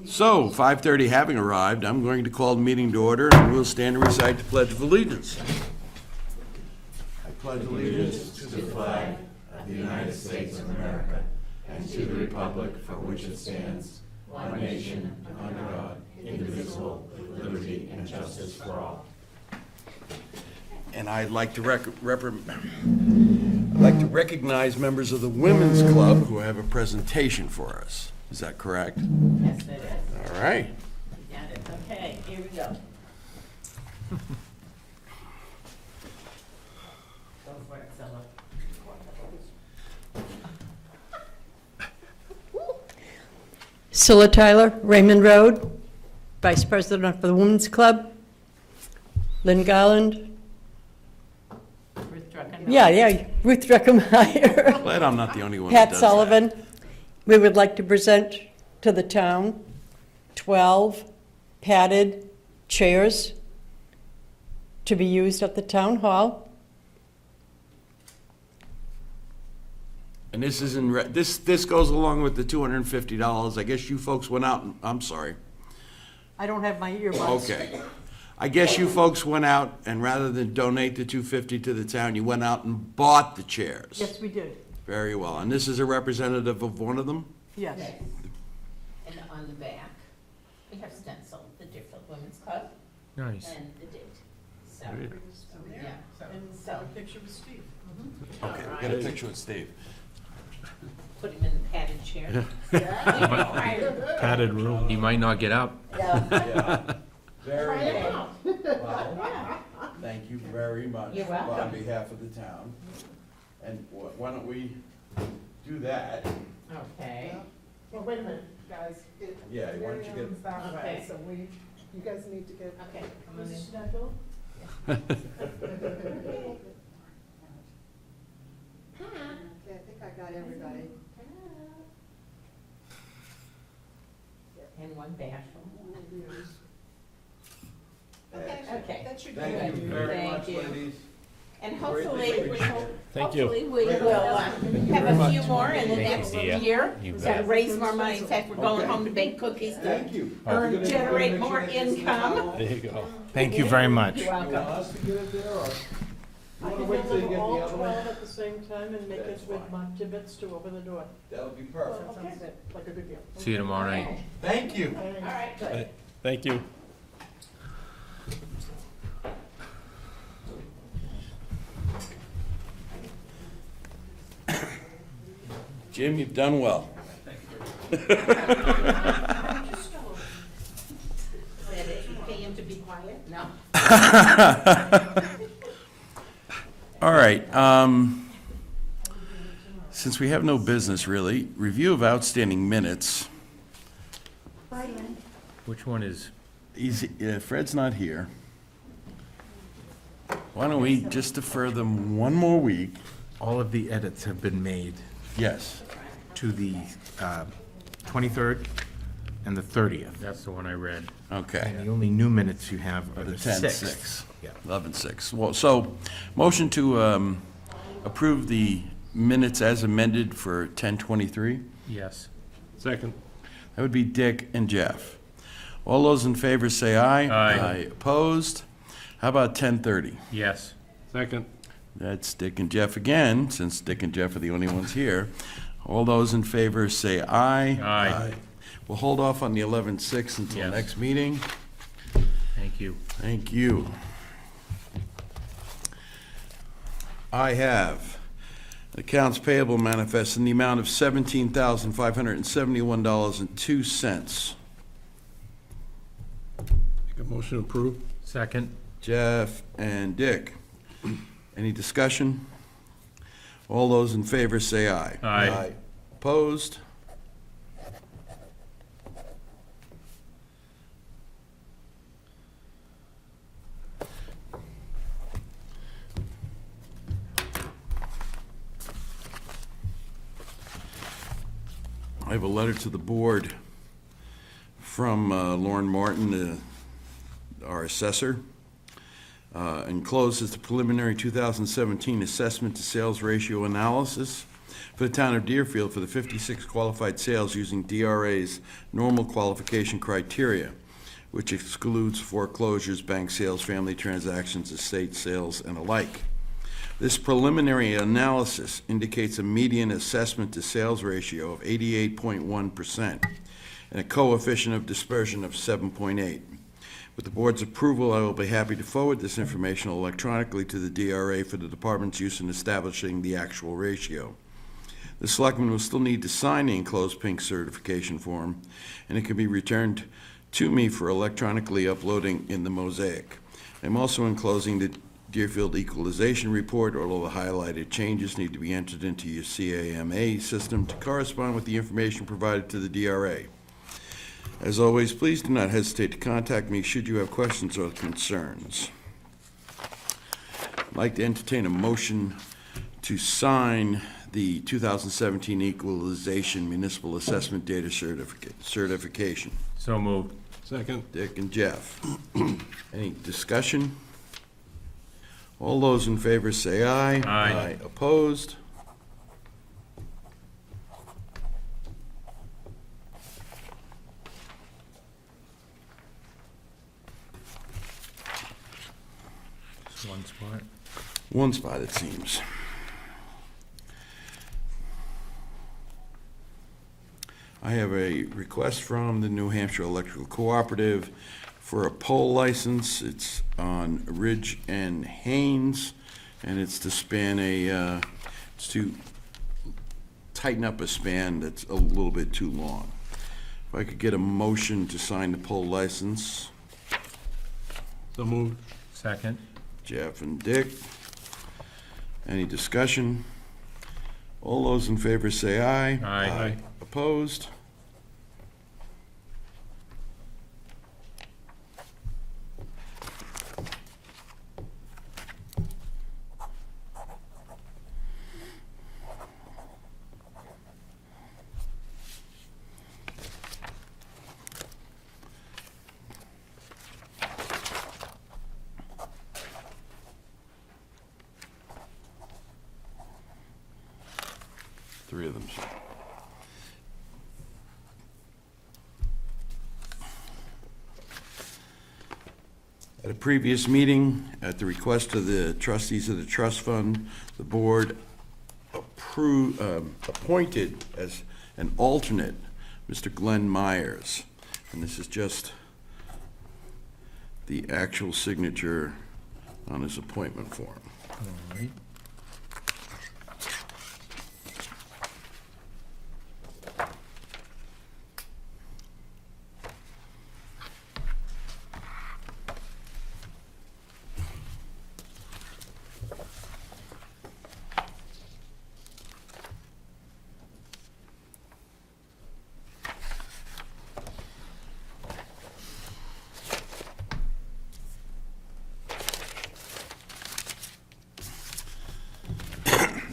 So, 5:30 having arrived, I'm going to call the meeting to order, and we'll stand and recite the Pledge of Allegiance. I pledge allegiance to the flag of the United States of America and to the republic for which it stands, one nation, under God, indivisible, with liberty and justice for all. And I'd like to recognize members of the Women's Club who have a presentation for us. Is that correct? Yes, it is. All right. You got it. Okay, here we go. Go for it, Zilla. Scylla Tyler, Raymond Road, Vice President for the Women's Club. Lynn Garland. Ruth Druckenmiller. Yeah, Ruth Druckenmiller. Glad I'm not the only one that Pat does that. Sullivan. We would like to present to the town 12 padded chairs to be used at the town hall. And this is this goes along with the $250. I guess you folks went out and, I'm sorry. I don't have my earbuds. Okay. I guess you folks went out and rather than donate the $250 to the town, you went out and bought the chairs. Yes, we did. Very well. And this is a representative of one of them? Yes. Yes. And on the back, we have stenciled the Deerfield Women's Club Nice. and the date. So, Great. yeah. And So, picture with Steve. Okay, we got a picture with Steve. put him in the padded chair. Yeah. Padded room. He might not get up. Yeah. Very Try it good. out. Wow. Thank you very much. You're welcome. On behalf of the town. And why don't we do that? Okay. Well, wait a minute, guys. Yeah, why don't you Mary Ellen's that way, Okay. so you guys need to get. Okay. I'm gonna- Should I go? Okay, I think I got everybody. And one bashful. Okay, Okay. that should be Thank you good. very Thank much, you. ladies. And Greatly hopefully, appreciate Thank you. hopefully we will have a few more in the next you. year. You So bet. raise more money. In fact, we're going Okay. home to bake cookies Thank to you. earn, generate more income. There you go. Thank you very much. You're You want welcome. us to get it there, or? I You can wanna wait till you get the all other one? 12 at the same time and make it That's with fine. Mark Tibbetts to open the door. That would be perfect. Sounds good, like a good deal. See you tomorrow night. Thank you. All right, good. Thank you. Jim, you've done well. Said it, you pay him to be quiet? No. All right, since we have no business really, review of outstanding minutes. Which one is? Fred's not here. Why don't we just defer them one more week? All of the edits have been made Yes. to the 23rd and the 30th. That's the one I read. Okay. And the only new minutes you have are the 6th. 10-6. Yeah. 11-6. Well, so, motion to approve the minutes as amended for 10:23? Yes. Second. That would be Dick and Jeff. All those in favor say aye. Aye. Opposed? How about 10:30? Yes. Second. That's Dick and Jeff again, since Dick and Jeff are the only ones here. All those in favor say aye. Aye. We'll hold off on the 11-6 until Yes. next meeting. Thank you. Thank you. I have accounts payable manifest in the amount of $17,571.02. Make a motion to approve? Second. Jeff and Dick. Any discussion? All those in favor say aye. Aye. Opposed? I have a letter to the board from Lauren Martin, our assessor. Enclosed is the preliminary 2017 assessment to sales ratio analysis. for the town of Deerfield for the 56 qualified sales using DRA's normal qualification criteria, which excludes foreclosures, bank sales, family transactions, estate sales, and alike. This preliminary analysis indicates a median assessment to sales ratio of 88.1% and a coefficient of dispersion of 7.8. With the board's approval, I will be happy to forward this information electronically to the DRA for the department's use in establishing the actual ratio. The selectman will still need to sign the enclosed pink certification form, and it can be returned to me for electronically uploading in the Mosaic. I'm also enclosing the Deerfield Equalization Report. All of the highlighted changes need to be entered into your CAMA system to correspond with the information provided to the DRA. As always, please do not hesitate to contact me should you have questions or concerns. I'd like to entertain a motion to sign the 2017 Equalization Municipal Assessment Data Certification. So moved. Second. Dick and Jeff. Any discussion? All those in favor say aye. Aye. Opposed? Just one spot. One spot, it seems. I have a request from the New Hampshire Electrical Cooperative for a pole license. It's on Ridge and Haynes, and it's to span it's to tighten up a span that's a little bit too long. If I could get a motion to sign the pole license. So moved. Second. Jeff and Dick. Any discussion? All those in favor say aye. Aye. Opposed? Three of them, sir. At a previous meeting, at the request of the trustees of the trust fund, the board appointed as an alternate Mr. Glenn Myers. And this is just the actual signature on his appointment form. All right.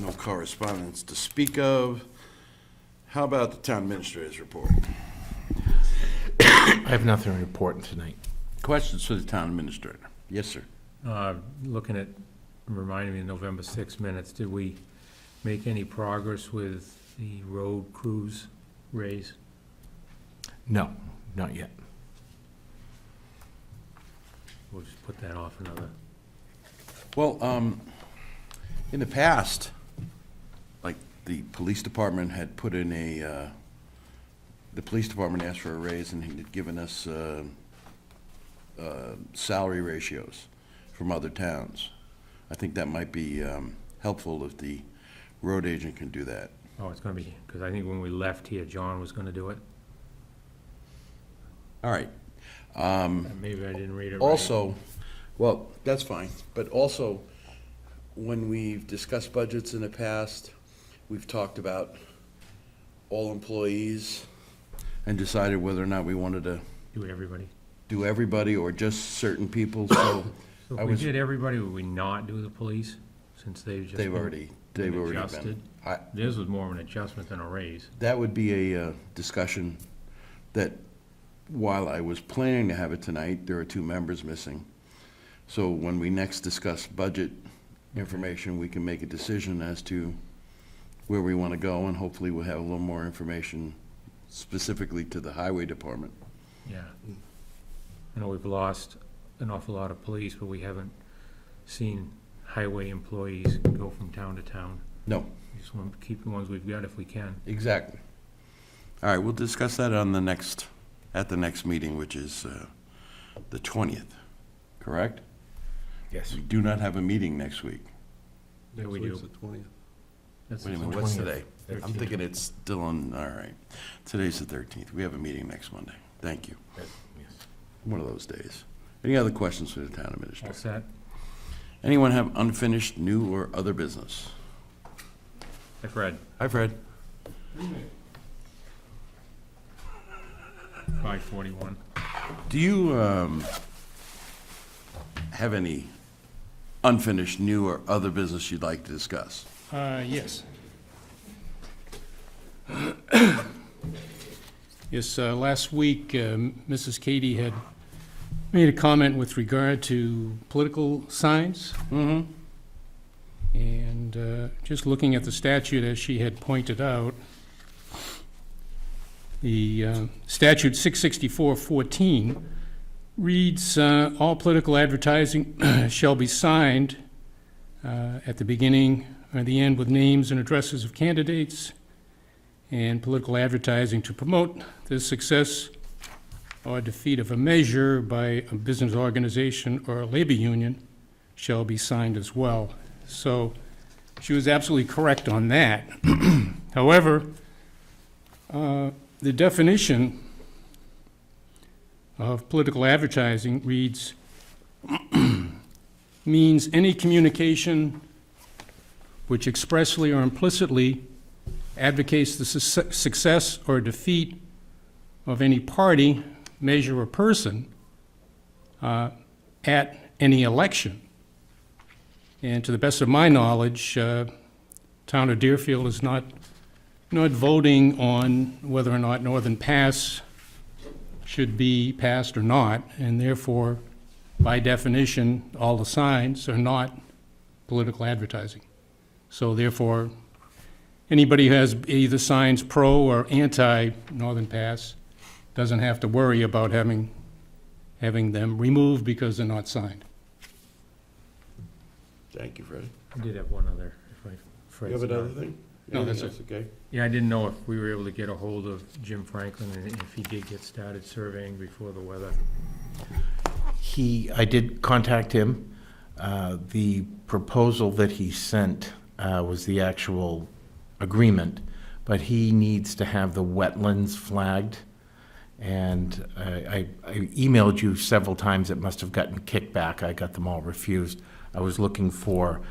No correspondence to speak of. How about the town administrator's report? I have nothing to report tonight. Questions for the town administrator? Yes, sir. Looking at, reminding me of November 6 minutes, did we make any progress with the road crews raise? No, not yet. We'll just put that off another. Well, in the past, like the police department had put in the police department asked for a raise and he had given us salary ratios from other towns. I think that might be helpful if the road agent can do that. Oh, it's gonna be, because I think when we left here, John was gonna do it. All right. Maybe I didn't read it right. Also, well, that's fine, but also, when we've discussed budgets in the past, we've talked about all employees and decided whether or not we wanted to Do everybody. do everybody or just certain people, so So I if we was- did everybody, would we not do the police, since they've just they've been already adjusted? been. Theirs was more of an adjustment than a raise. That would be a discussion that, while I was planning to have it tonight, there are two members missing. So when we next discuss budget information, we can make a decision as to where we want to go, and hopefully we'll have a little more information specifically to the highway department. Yeah. I know we've lost an awful lot of police, but we haven't seen highway employees go from town to town. No, We just want to keep the ones we've got if we can. exactly. All right, we'll discuss that at the next meeting, which is the 20th, correct? Yes. We do not have a meeting next week. Yeah, we do. Next week's the 20th. That's Wait a the minute, what's 20th. today? I'm 13th. thinking it's still on, all right. Today's the 13th. We have a meeting next Monday. Thank you. Yes. One of those days. Any other questions for the town All administrator? set? Anyone have unfinished, new, or other business? Hi, Fred. Hi, Fred. 5:41. Do you have any unfinished, new, or other business you'd like to discuss? Yes. Yes, last week, Mrs. Katie had made a comment with regard to political signs. Mm-hmm. And just looking at the statute, as she had pointed out, the statute 664-14 reads, all political advertising shall be signed at the beginning or the end with names and addresses of candidates, and political advertising to promote the success or defeat of a measure by a business organization or a labor union shall be signed as well. So she was absolutely correct on that. However, the definition of political advertising reads, means any communication which expressly or implicitly advocates the success or defeat of any party, measure, or person at any election. And to the best of my knowledge, Town of Deerfield is not voting on whether or not Northern Pass should be passed or not, and therefore, by definition, all the signs are not political advertising. So therefore, anybody who has either signs pro or anti-Northern Pass doesn't have to worry about having them removed because they're not signed. Thank you, Fred. I did have one other, if I, Fred's You have not- another thing? No, that's Anything else? Okay. Yeah, I didn't know if we were able to get a hold of Jim Franklin and if he did get started surveying before the weather. I did contact him. The proposal that he sent was the actual agreement, but he needs to have the wetlands flagged. And I emailed you several times. It must have gotten kickback. I got them all refused. I was looking for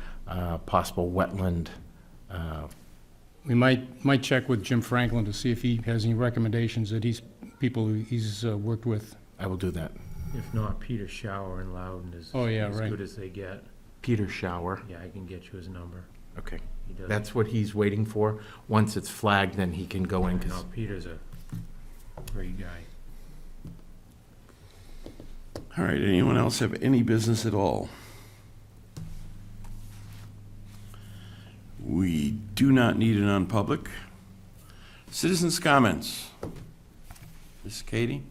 possible wetland. We might check with Jim Franklin to see if he has any recommendations that he's worked with. I will do that. If not, Peter Shower in Loudon is Oh, yeah, as right. good as they get. Peter Shower. Yeah, I can get you his number. Okay. He does. That's what he's waiting for. Once it's flagged, then he can go in. I know, Peter's a great guy. All right, anyone else have any business at all? We do not need an non-public. Citizens' comments. Miss Katie?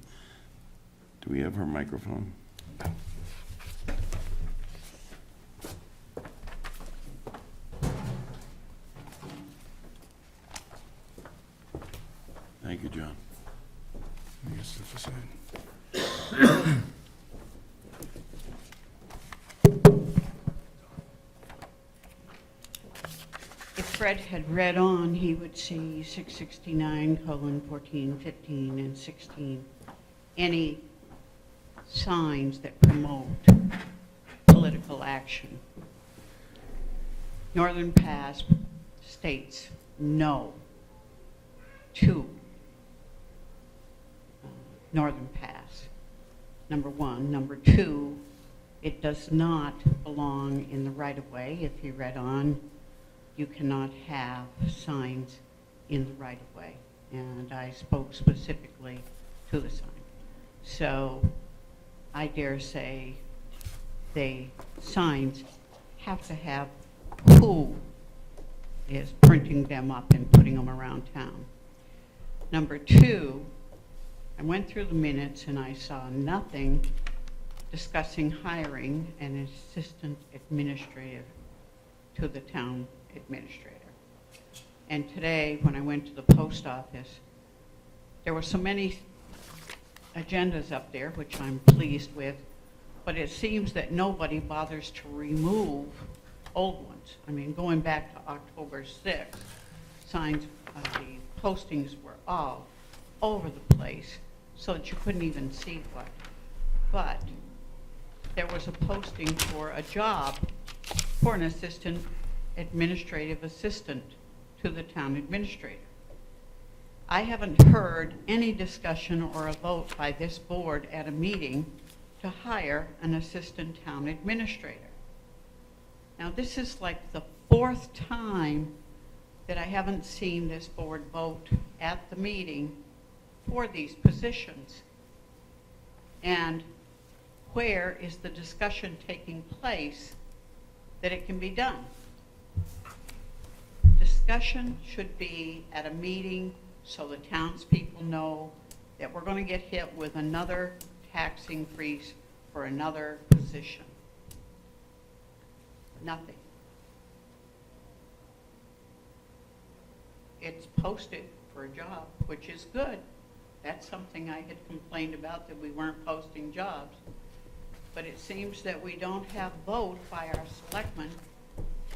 Do we have her microphone? Thank you, John. If Fred had read on, he would see 669:14, 15, and 16, any signs that promote political action. Northern Pass states no to Northern Pass, number one. Number two, it does not belong in the right-of-way. If you read on, you cannot have signs in the right-of-way. And I spoke specifically to the sign. So I dare say the signs have to have who is printing them up and putting them around town. Number two, I went through the minutes and I saw nothing discussing hiring an assistant administrator to the town administrator. And today, when I went to the post office, there were so many agendas up there, which I'm pleased with, but it seems that nobody bothers to remove old ones. I mean, going back to October 6th, signs, the postings were all over the place, so that you couldn't even see what. But there was a posting for a job for an administrative assistant to the town administrator. I haven't heard any discussion or a vote by this board at a meeting to hire an assistant town administrator. Now, this is like the fourth time that I haven't seen this board vote at the meeting for these positions. And where is the discussion taking place that it can be done? Discussion should be at a meeting so the townspeople know that we're going to get hit with another tax increase for another position. Nothing. It's posted for a job, which is good. That's something I had complained about, that we weren't posting jobs. But it seems that we don't have vote by our selectmen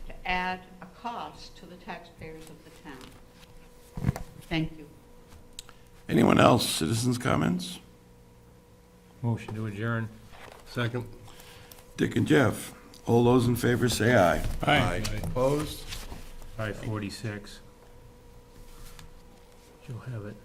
to add a cost to the taxpayers of the town. Thank you. Anyone else? Citizens' comments? Motion to adjourn. Second. Dick and Jeff, all those in favor say aye. Aye. Opposed? 5:46. You'll have it.